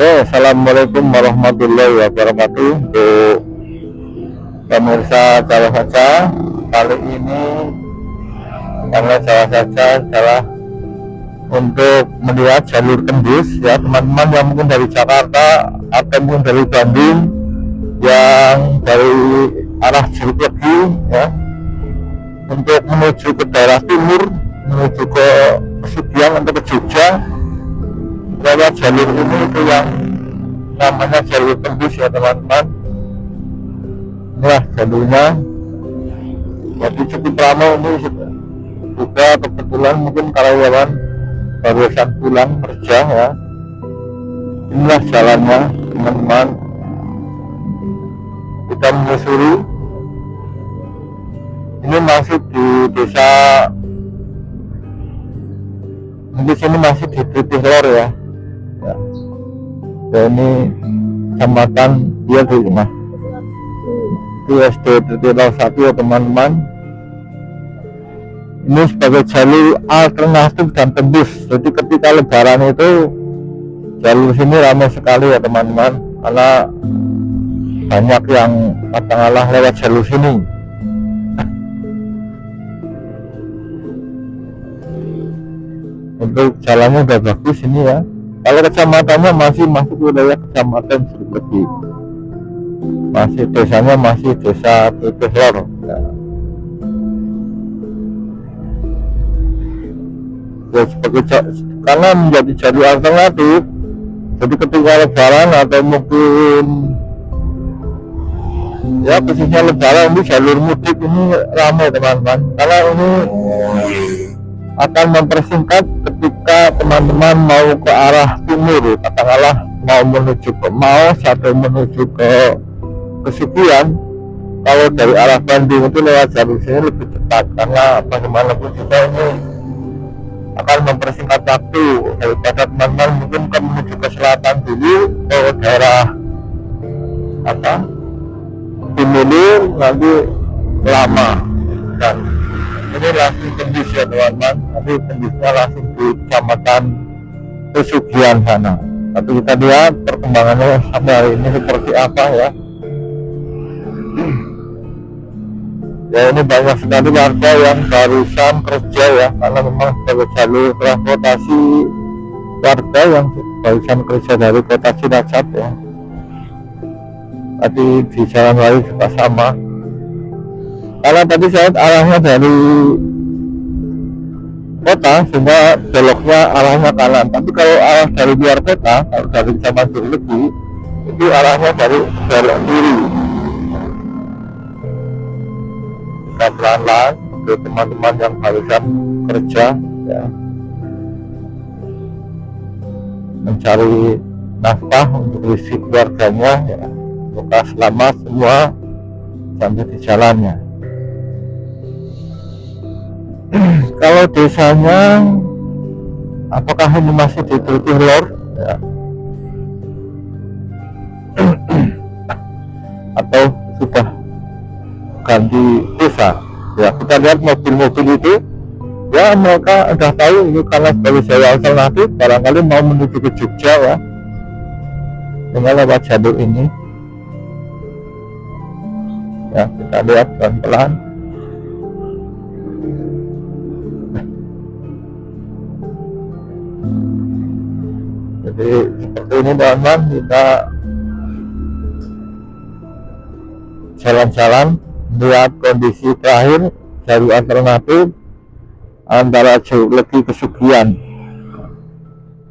Oke, assalamualaikum warahmatullahi wabarakatuh. Untuk pemirsa Jawa Saja, kali ini karena Jawa Saja adalah untuk melihat jalur tembus ya teman-teman yang mungkin dari Jakarta atau mungkin dari Bandung yang dari arah Jeruk Legi ya, untuk menuju ke daerah timur, menuju ke Pesugihan atau ke Jogja lewat jalur ini, itu yang namanya jalur tembus ya teman-teman. Inilah jalurnya, jadi cukup ramai ini juga. Kebetulan mungkin karyawan barusan pulang kerja ya. Inilah jalannya teman-teman, kita menyusuri. Ini masih di desa, mungkin sini masih di Titih Lor ya. Ya, ini kecamatan dia di rumah itu SD Titih Lor 1 ya teman-teman. Ini sebagai jalur alternatif dan tembus, jadi ketika lebaran itu jalur sini ramai sekali ya teman-teman, karena banyak yang katakanlah lewat jalur sini. Untuk jalannya udah bagus ini ya. Kalau kecamatannya masih wilayah kecamatan Jeruk Legi, masih desanya masih desa Titih Lor ya. Ya, sebagai karena menjadi jalur alternatif, jadi ketika lebaran atau mungkin ya khususnya lebaran ini jalur mudik ini ramai teman-teman, karena ini akan mempersingkat ketika teman-teman mau ke arah timur, katakanlah mau menuju ke Maus atau menuju ke Pesugihan. Kalau dari arah Bandung itu lewat jalur sini lebih cepat, karena bagaimanapun juga ini akan mempersingkat waktu daripada teman-teman mungkin ke menuju ke selatan dulu ke daerah timur nanti lama, dan ini langsung tembus ya teman-teman. Nanti tembusnya langsung di kecamatan Pesugihan sana. Tapi kita lihat perkembangannya sampai hari ini seperti apa ya. Ya, ini banyak sekali warga yang barusan kerja ya, karena memang sebagai jalur transportasi warga yang barusan kerja dari kota Cilacap ya. Tadi di jalan raya juga sama, karena tadi saya arahnya dari kota sehingga beloknya arahnya kanan. Tapi kalau arah dari luar kota, kalau dari Kecamatan Jeruk Legi, itu arahnya dari belok kiri. Kita pelan-pelan untuk teman-teman yang barusan kerja ya, mencari nafkah untuk isi keluarganya ya. Semoga selamat semua sampai di jalannya. Kalau desanya apakah ini masih di Titih Lor ya, atau sudah ganti desa ya? Kita lihat mobil-mobil itu ya, mereka udah tahu ini karena sebagai jalur alternatif, barangkali mau menuju ke Jogja ya, dengan lewat jalur ini ya. Kita lihat pelan-pelan. Jadi seperti ini teman-teman, kita jalan-jalan melihat kondisi terakhir jalur alternatif antara Jeruk Legi ke Pesugihan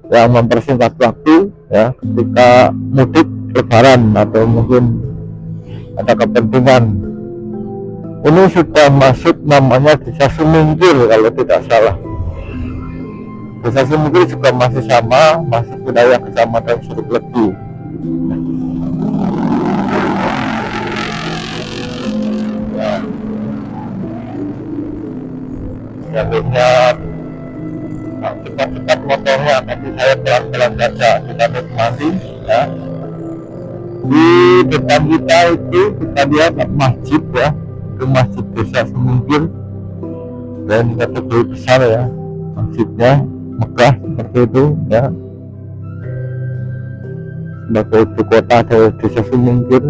yang mempersingkat waktu ya ketika mudik lebaran atau mungkin ada kepentingan. Ini sudah masuk namanya Desa Sumingkil kalau tidak salah. Desa Sumingkil juga masih sama, masih wilayah Kecamatan Jeruk Legi. Jalurnya cepat-cepat motornya, tapi saya pelan-pelan saja. Kita nikmati ya. Di depan kita itu kita lihat masjid ya, itu masjid Desa Sumingkil, dan kategori besar ya masjidnya, megah seperti itu ya. sebagai ibu kota dari desa Sumingkir.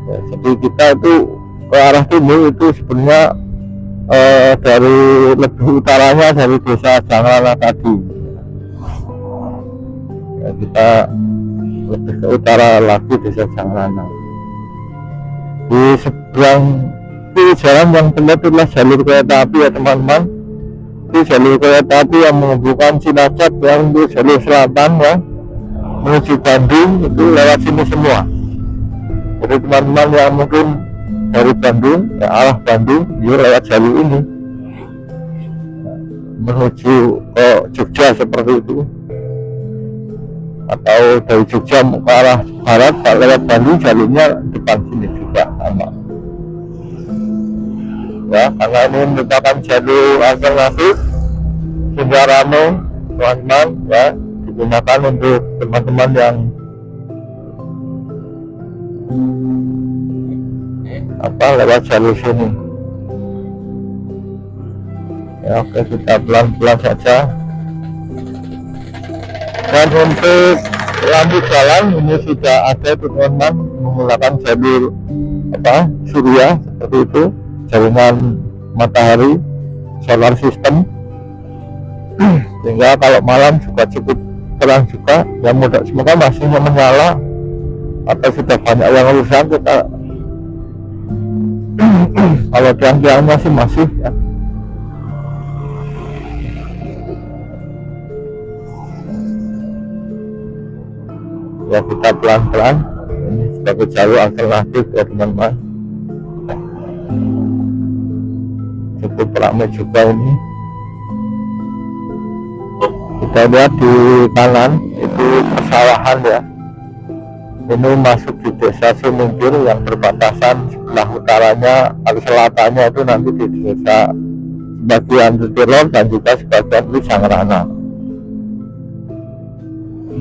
Ya, jadi kita itu ke arah timur itu sebenarnya dari lebih utaranya dari desa Jangrana tadi. Ya, kita lebih ke utara lagi desa Jangrana. Di seberang kiri jalan yang terlihat itulah jalur kereta api ya teman-teman. Itu jalur kereta api yang menghubungkan Cilacap yang untuk jalur selatan ya menuju Bandung itu lewat sini semua. Jadi teman-teman yang mungkin dari Bandung ya arah Bandung dia lewat jalur ini menuju ke Jogja seperti itu, atau dari Jogja ke arah barat lewat Bandung jalurnya depan sini juga sama ya, karena ini merupakan jalur alternatif sehingga ramai teman-teman ya, digunakan untuk teman-teman yang lewat jalur sini ya. Oke, kita pelan-pelan saja. Dan untuk lampu jalan ini sudah ada teman-teman menggunakan jalur surya seperti itu, jaringan matahari solar system, sehingga kalau malam juga cukup terang juga ya, mudah semoga masih menyala atau sudah banyak yang rusak kita kalau tiang-tiangnya sih masih ya. Ya kita pelan-pelan, ini sebagai jalur alternatif ya teman-teman. Cukup ramai juga ini. Kita lihat di kanan itu persawahan ya. Ini masuk di desa Sumingkir yang berbatasan sebelah utaranya atau selatannya itu nanti di desa sebagian Tutilor dan juga sebagian di Jangrana.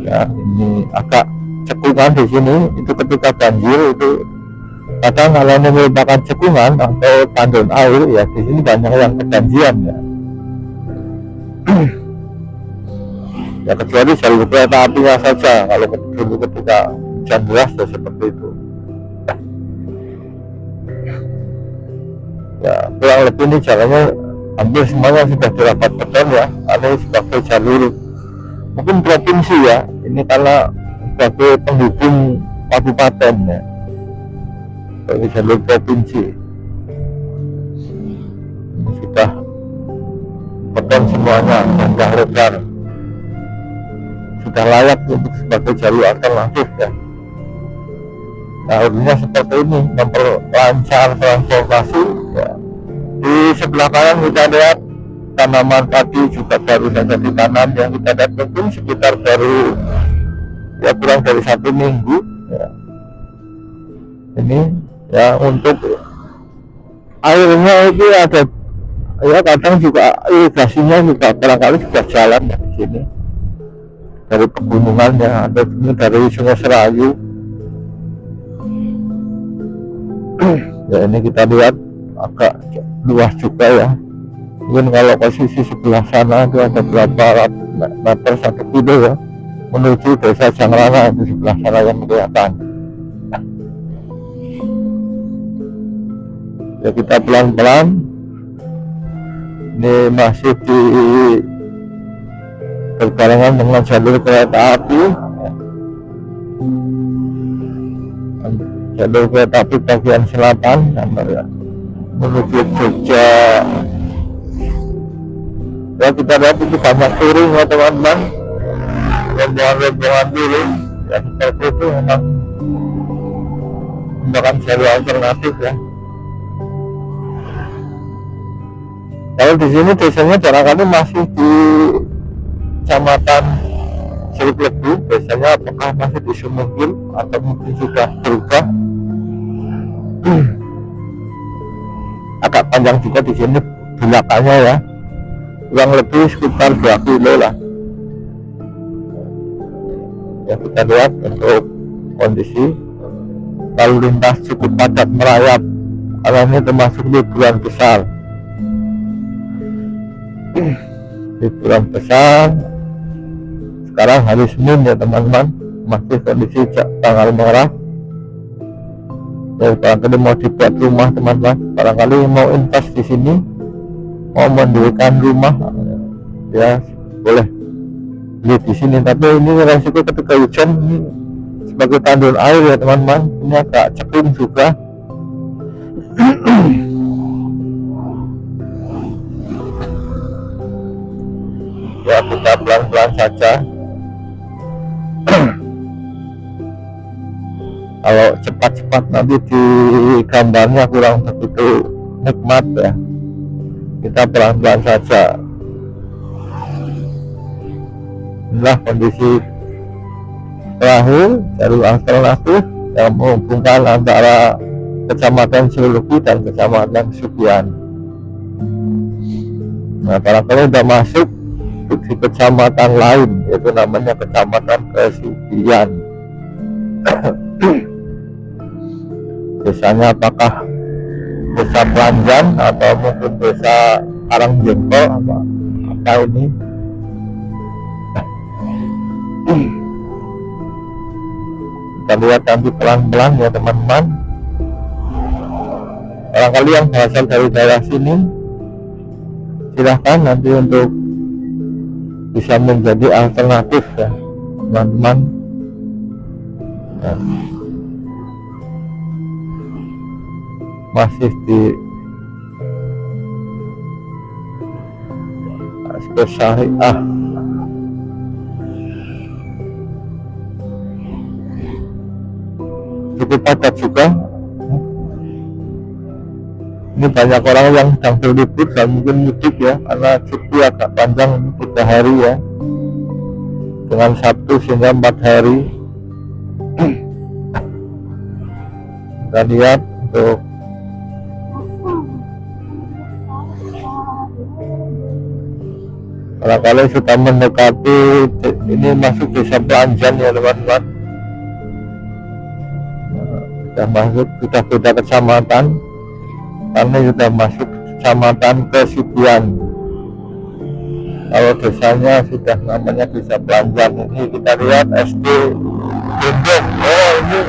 Ya, ini agak cekungan di sini. Itu ketika banjir itu kadang kalau ini merupakan cekungan atau tandon air ya, di sini banyak yang kebanjiran ya. Ya kecuali jalur kereta apinya saja, kalau dulu ketika hujan deras ya seperti itu. Ya kurang lebih ini jalannya hampir semuanya sudah dirapat beton ya, karena sebagai jalur mungkin provinsi ya, ini karena sebagai penghubung kabupaten ya, sebagai jalur provinsi. Ini sudah beton semuanya dan lebar, sudah layak untuk sebagai jalur alternatif ya. Nah harusnya seperti ini memperlancar transportasi ya. Di sebelah kanan kita lihat tanaman tadi juga baru saja ditanam yang kita lihat mungkin sekitar baru ya kurang dari 1 minggu ya. Ini ya untuk airnya itu ada ya, kadang juga irigasinya juga barangkali sudah jalan ya di sini dari pegunungan ya, ada ini dari Sungai Serayu. Ya ini kita lihat agak luas juga ya. Mungkin kalau posisi sebelah sana itu ada berapa meter 1 kilo ya, menuju desa Jangrana itu sebelah sana yang kelihatan. Ya kita pelan-pelan, ini masih di berbarengan dengan jalur kereta api ya. Jalur kereta api bagian selatan ya, menuju Jogja ya. Kita lihat itu banyak touring ya teman-teman, rombongan touring ya, seperti itu memang menggunakan jalur alternatif ya. Kalau di sini desanya barangkali masih di Kecamatan Jeruk Lebu, biasanya apakah masih di Sumingkir atau mungkin sudah berubah. Agak panjang juga di sini belakangnya ya, kurang lebih sekitar 2 kilo lah ya. Kita lihat untuk kondisi lalu lintas cukup padat merayap karena ini termasuk liburan besar. liburan besar. Sekarang hari Senin ya teman-teman, masih kondisi tanggal merah. Ya, barangkali mau dibuat rumah teman-teman, barangkali mau invest di sini, mau mendirikan rumah, ya boleh beli di sini. Tapi ini resiko ketika hujan, ini sebagai tandur air ya teman-teman, ini agak cekung juga. Ya kita pelan-pelan saja. Kalau cepat-cepat nanti di gambarnya kurang begitu nikmat ya. Kita pelan-pelan saja. Inilah kondisi perahu jalur alternatif yang menghubungkan antara Kecamatan Cileluki dan Kecamatan Sugian. Nah, barangkali sudah masuk di kecamatan lain, yaitu namanya Kecamatan Kesugian. Desanya apakah desa Pelanjan atau mungkin desa Karangjengkol, apa ini? Kita lihat nanti pelan-pelan ya teman-teman. Barangkali yang berasal dari daerah sini, silahkan nanti untuk bisa menjadi alternatif ya teman-teman. Masih di aspek syariah. Cukup padat juga. Ini banyak orang yang sedang berlibur dan mungkin mudik ya, karena cuti agak panjang, 3 hari ya, dengan Sabtu sehingga 4 hari. Kita lihat untuk barangkali sudah mendekati, ini masuk desa Pelanjan ya teman-teman. Sudah masuk, sudah beda kecamatan, karena sudah masuk Kecamatan Kesugian. Kalau desanya sudah namanya desa Pelanjan. Ini kita lihat SD Dondong. Oh, ini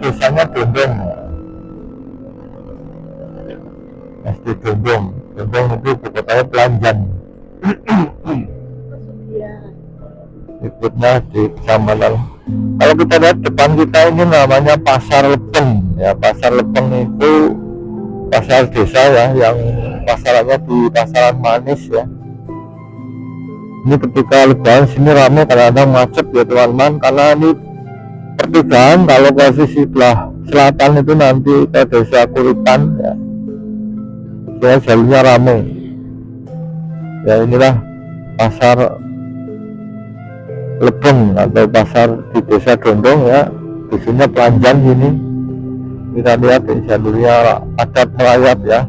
desanya Dondong. SD Dondong. Dondong itu kotanya Pelanjan. Ikutnya di kecamatan. Kalau kita lihat depan kita ini namanya Pasar Lepeng ya. Pasar Lepeng itu pasar desa ya, yang pasarannya di Pasaran Manis ya. Ini ketika lebaran sini ramai, kadang-kadang macet ya teman-teman, karena ini pertigaan. Kalau ke sisi sebelah selatan itu nanti ke desa Kuritan ya, ya jalurnya ramai ya. Inilah Pasar Lepeng atau pasar di desa Dondong ya, dusunnya Pelanjan ini. Kita lihat di jalurnya adat merayap ya,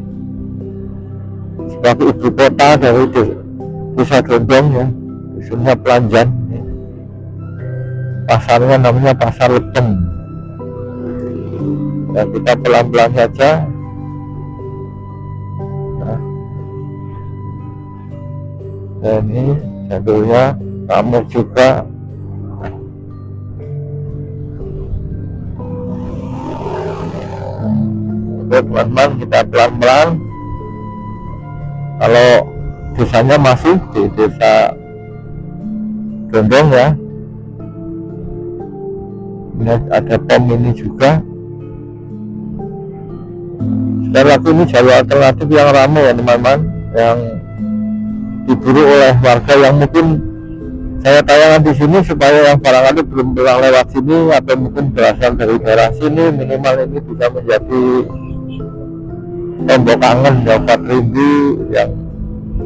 sebagai ibu kota dari desa Dondong ya, dusunnya Pelanjan. Pasarnya namanya Pasar Lepeng ya. Kita pelan-pelan saja. Nah, ini jalurnya ramai juga. Oke teman-teman, kita pelan-pelan. Kalau desanya masih di desa Dondong ya, ini ada pom ini juga. Sekali lagi ini jalur alternatif yang ramai ya teman-teman, yang diburu oleh warga yang mungkin saya tayangkan di sini supaya yang barangkali belum pernah lewat sini atau mungkin berasal dari daerah sini, minimal ini bisa menjadi tombol kangen ya, buat rindu yang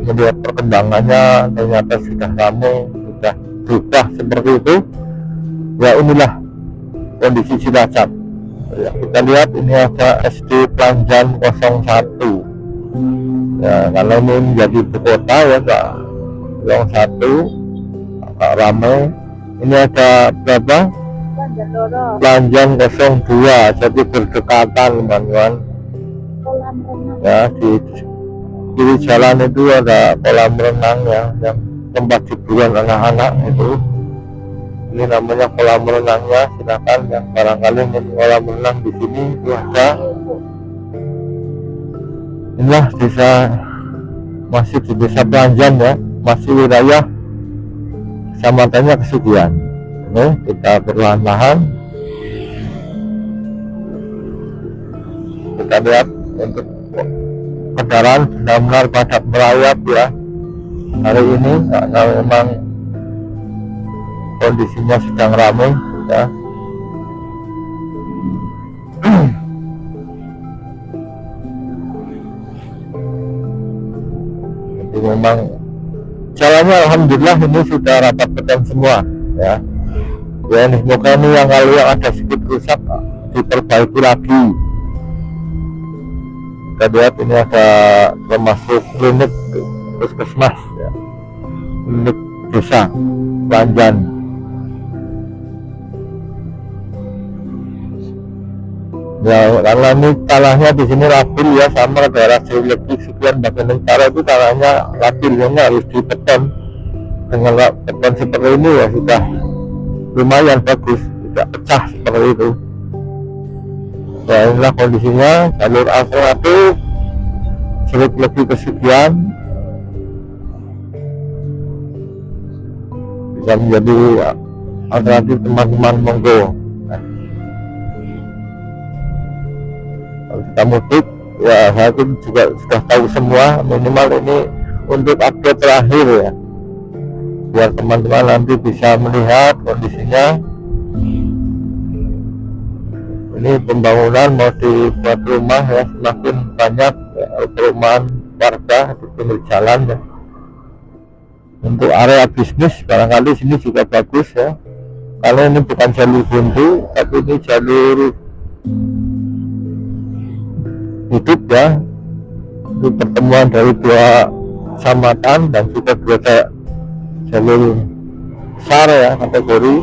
melihat perkembangannya ternyata sudah ramai, sudah berubah seperti itu ya. Inilah kondisi Cilacap ya. Kita lihat ini ada SD Pelanjan 01 ya, kalau ini menjadi ibu kota ya Kak, 01 agak ramai. Ini ada berapa? Pelanjan 02, jadi berdekatan teman-teman ya. kiri jalan itu ada kolam renang ya, yang tempat hiburan anak-anak itu. Ini namanya kolam renangnya, silakan yang barangkali ingin kolam renang di sini itu ada. Inilah desa, masih di desa Pelanjan ya, masih wilayah kecamatannya Kesugihan. Ini kita perlahan-lahan kita lihat untuk kendaraan benar-benar padat merayap ya hari ini, karena memang kondisinya sedang ramai ya. Jadi memang jalannya alhamdulillah ini sudah rapat beton semua ya. Ya ini semoga ini yang kalau yang ada sedikit rusak diperbaiki lagi. Kita lihat ini ada termasuk klinik puskesmas ya, klinik desa Pelanjan. Ya karena ini tanahnya di sini labil ya, sama daerah Ciledug sekian bagian utara itu tanahnya labilnya harus dibeton. Dengan beton seperti ini ya sudah lumayan bagus, tidak pecah seperti itu. Ya inilah kondisinya, jalur alternatif Ciledug Kesugihan bisa menjadi alternatif teman-teman, monggo. Kalau kita mudik ya saya pun juga sudah tahu semua, minimal ini untuk update terakhir ya, biar teman-teman nanti bisa melihat kondisinya. Ini pembangunan mau dibuat rumah ya, semakin banyak ya, perumahan warga di pinggir jalan ya. Untuk area bisnis barangkali sini juga bagus ya, karena ini bukan jalur buntu tapi ini jalur hidup ya. Itu pertemuan dari dua kecamatan dan juga dua jalur besar ya, kategori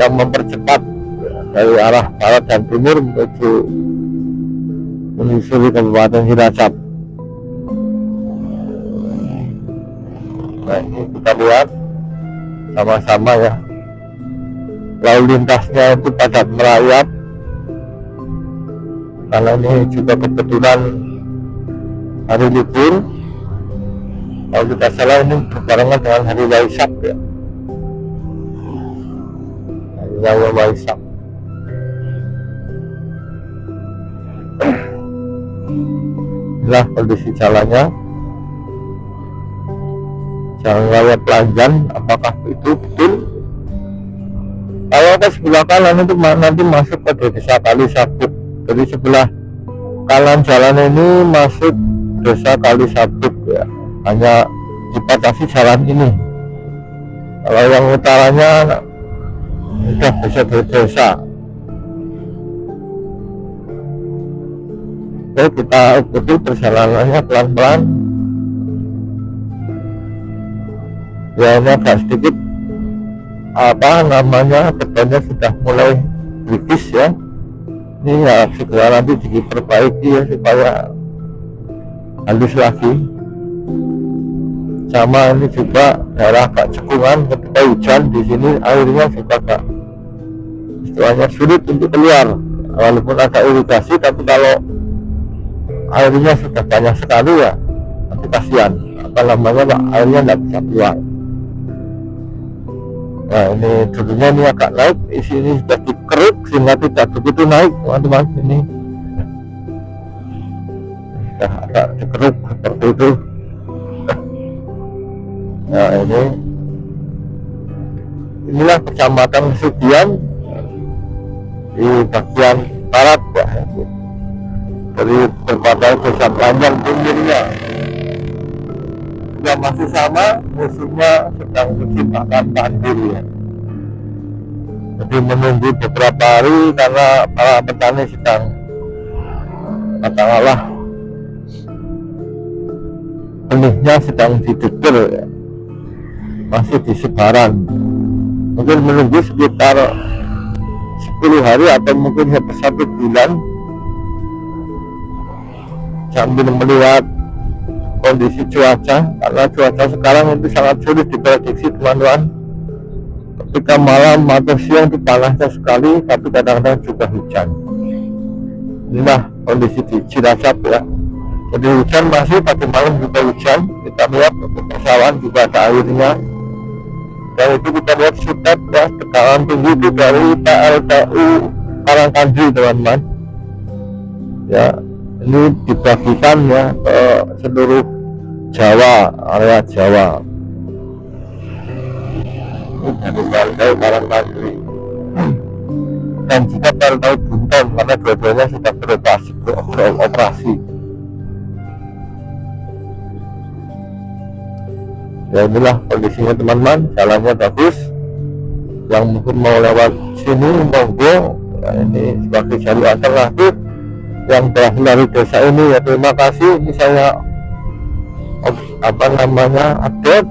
yang mempercepat dari arah barat dan timur menyusuri Kabupaten Cilacap. Nah ini kita lihat sama-sama ya, lalu lintasnya itu padat merayap karena ini juga kebetulan hari libur. Kalau tidak salah ini berbarengan dengan hari Waisak ya, hari Raya Waisak. Inilah kondisi jalannya, jalan raya Pelanjan. Apakah itu betul? Kalau ke sebelah kanan itu nanti masuk ke desa Kalisabuk. Jadi sebelah kanan jalan ini masuk desa Kalisabuk ya, hanya dibatasi jalan ini. Kalau yang utaranya sudah bisa dari desa. Oke, kita ikuti perjalanannya pelan-pelan ya. Ini agak sedikit betonnya sudah mulai tipis ya. Ini ya segera nanti diperbaiki ya supaya halus lagi. Sama ini juga daerah agak cekungan, ketika hujan di sini airnya juga agak istilahnya sulit untuk keluar, walaupun ada irigasi tapi kalau airnya sudah banyak sekali ya nanti kasihan Pak, airnya tidak bisa keluar. Nah ini dulunya ini agak naik, isi ini sudah dikeruk sehingga tidak begitu naik teman-teman. Ini sudah agak dikeruk seperti itu. Nah inilah kecamatan Kesugihan di bagian barat ya, dari berbagai desa Pelanjan pinggirnya. Juga masih sama, musuhnya sedang menciptakan banjir ya. Jadi menunggu beberapa hari karena para petani sedang katakanlah benihnya sedang didekir ya, masih di sebaran. Mungkin menunggu sekitar 10 hari atau mungkin sampai 1 bulan sambil melihat kondisi cuaca, karena cuaca sekarang itu sangat sulit diprediksi teman-teman. Ketika malam atau siang itu panasnya sekali, tapi kadang-kadang juga hujan. Inilah kondisi di Cilacap ya. Jadi hujan masih, tadi malam juga hujan. Kita lihat persawahan juga ada airnya. Dan itu kita lihat sutet ya, tekanan tinggi itu dari PLTU Karangkandri teman-teman. Ya, ini dibagikan ya ke seluruh Jawa, area Jawa. Ini dari PLTU Karangkandri dan juga PLTU Bunton, karena dua-duanya sudah beroperasi. Ya inilah kondisinya teman-teman, jalannya bagus. Yang mungkin mau lewat sini monggo, ya, ini sebagai jalur alternatif yang telah dari desa ini ya. Terima kasih, ini saya update,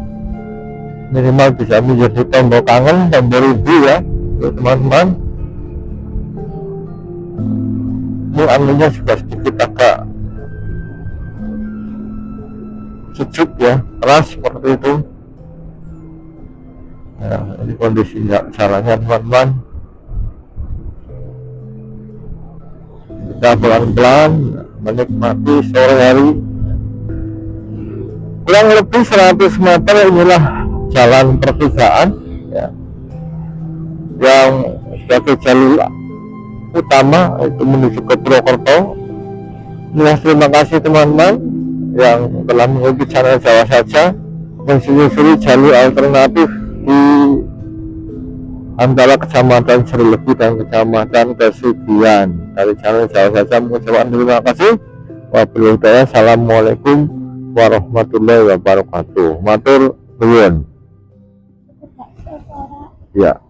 minimal bisa menjadi tombol kangen, tombol rindu ya teman-teman. Ini anginnya juga sedikit agak sejuk ya, keras seperti itu ya. Ini kondisi jalannya teman-teman. Kita pelan-pelan menikmati sore hari. Kurang lebih 100 meter inilah jalan pertigaan ya, yang sebagai jalur utama itu menuju ke Purwokerto. Terima kasih teman-teman yang telah mengikuti channel Jawa Saja, menyusuri jalur alternatif di antara Kecamatan Serlebu dan Kecamatan Kesugihan. Dari channel Jawa Saja mengucapkan terima kasih. Wabillahi taufiq. Assalamualaikum warahmatullahi wabarakatuh. Matur nuwun. Ya.